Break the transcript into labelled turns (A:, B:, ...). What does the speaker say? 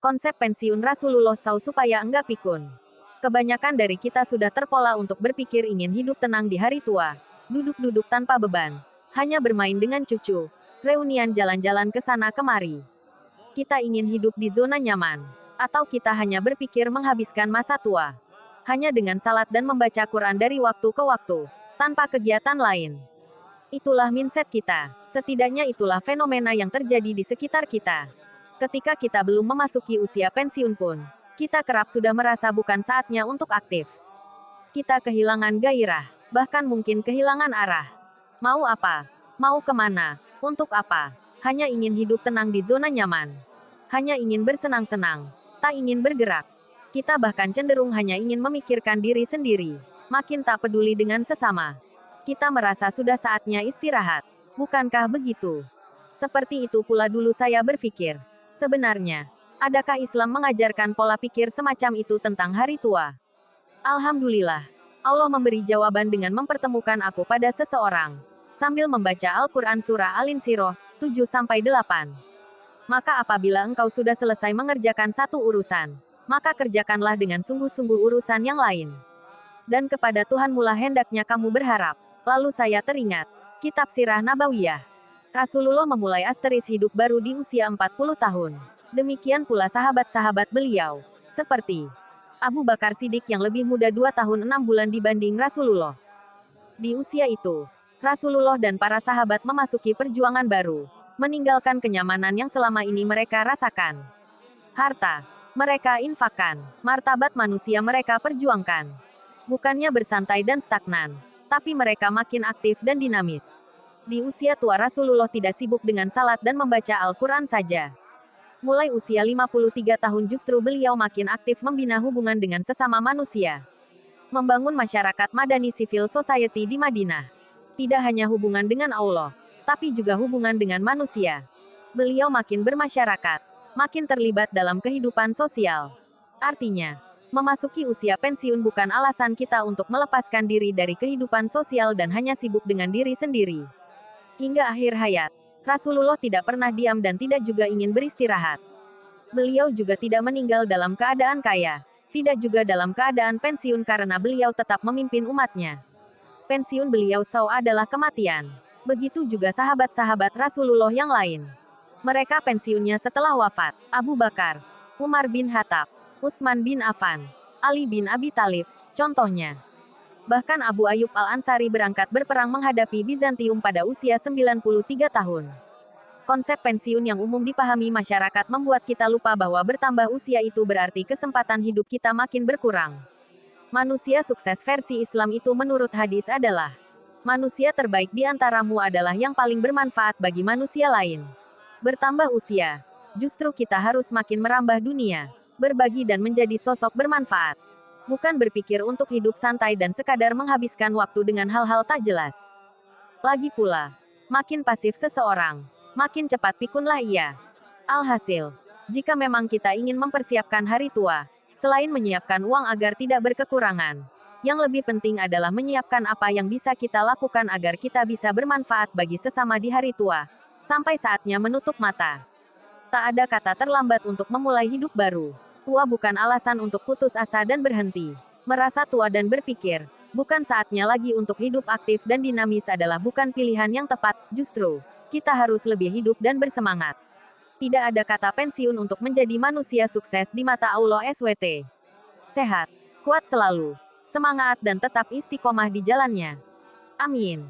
A: Konsep pensiun Rasulullah SAW supaya enggak pikun. Kebanyakan dari kita sudah terpola untuk berpikir ingin hidup tenang di hari tua. Duduk-duduk tanpa beban. Hanya bermain dengan cucu. Reunian jalan-jalan ke sana kemari. Kita ingin hidup di zona nyaman. Atau kita hanya berpikir menghabiskan masa tua. Hanya dengan salat dan membaca Quran dari waktu ke waktu. Tanpa kegiatan lain. Itulah mindset kita. Setidaknya itulah fenomena yang terjadi di sekitar kita. Ketika kita belum memasuki usia pensiun pun, kita kerap sudah merasa bukan saatnya untuk aktif. Kita kehilangan gairah, bahkan mungkin kehilangan arah. Mau apa? Mau kemana? Untuk apa? Hanya ingin hidup tenang di zona nyaman. Hanya ingin bersenang-senang, tak ingin bergerak. Kita bahkan cenderung hanya ingin memikirkan diri sendiri, makin tak peduli dengan sesama. Kita merasa sudah saatnya istirahat. Bukankah begitu? Seperti itu pula dulu saya berpikir. Sebenarnya, adakah Islam mengajarkan pola pikir semacam itu tentang hari tua? Alhamdulillah, Allah memberi jawaban dengan mempertemukan aku pada seseorang, sambil membaca Al-Quran Surah Al-Insyirah, 7-8. Maka apabila engkau sudah selesai mengerjakan satu urusan, maka kerjakanlah dengan sungguh-sungguh urusan yang lain. Dan kepada Tuhanmulah hendaknya kamu berharap. Lalu saya teringat, kitab Sirah Nabawiyah. Rasulullah memulai asteris hidup baru di usia 40 tahun. Demikian pula sahabat-sahabat beliau, seperti Abu Bakar Siddiq yang lebih muda 2 tahun 6 bulan dibanding Rasulullah. Di usia itu, Rasulullah dan para sahabat memasuki perjuangan baru, meninggalkan kenyamanan yang selama ini mereka rasakan. Harta mereka infakkan, martabat manusia mereka perjuangkan. Bukannya bersantai dan stagnan, tapi mereka makin aktif dan dinamis. Di usia tua Rasulullah tidak sibuk dengan salat dan membaca Al-Quran saja. Mulai usia 53 tahun justru beliau makin aktif membina hubungan dengan sesama manusia. Membangun masyarakat Madani Civil Society di Madinah. Tidak hanya hubungan dengan Allah, tapi juga hubungan dengan manusia. Beliau makin bermasyarakat, makin terlibat dalam kehidupan sosial. Artinya, memasuki usia pensiun bukan alasan kita untuk melepaskan diri dari kehidupan sosial dan hanya sibuk dengan diri sendiri. Hingga akhir hayat, Rasulullah tidak pernah diam dan tidak juga ingin beristirahat. Beliau juga tidak meninggal dalam keadaan kaya, tidak juga dalam keadaan pensiun karena beliau tetap memimpin umatnya. Pensiun beliau adalah kematian. Begitu juga sahabat-sahabat Rasulullah yang lain. Mereka pensiunnya setelah wafat Abu Bakar, Umar bin Khattab, Utsman bin Affan, Ali bin Abi Thalib, contohnya. Bahkan Abu Ayyub Al-Ansari berangkat berperang menghadapi Bizantium pada usia 93 tahun. Konsep pensiun yang umum dipahami masyarakat membuat kita lupa bahwa bertambah usia itu berarti kesempatan hidup kita makin berkurang. Manusia sukses versi Islam itu menurut hadis adalah, manusia terbaik di antaramu adalah yang paling bermanfaat bagi manusia lain. Bertambah usia, justru kita harus makin merambah dunia, berbagi dan menjadi sosok bermanfaat. Bukan berpikir untuk hidup santai dan sekadar menghabiskan waktu dengan hal-hal tak jelas. Lagi pula, makin pasif seseorang, makin cepat pikunlah ia. Alhasil, jika memang kita ingin mempersiapkan hari tua, selain menyiapkan uang agar tidak berkekurangan, yang lebih penting adalah menyiapkan apa yang bisa kita lakukan agar kita bisa bermanfaat bagi sesama di hari tua, sampai saatnya menutup mata. Tak ada kata terlambat untuk memulai hidup baru. Tua bukan alasan untuk putus asa dan berhenti. Merasa tua dan berpikir, bukan saatnya lagi untuk hidup aktif dan dinamis adalah bukan pilihan yang tepat, justru, kita harus lebih hidup dan bersemangat. Tidak ada kata pensiun untuk menjadi manusia sukses di mata Allah SWT. Sehat, kuat selalu, semangat dan tetap istiqomah di jalannya. Amin.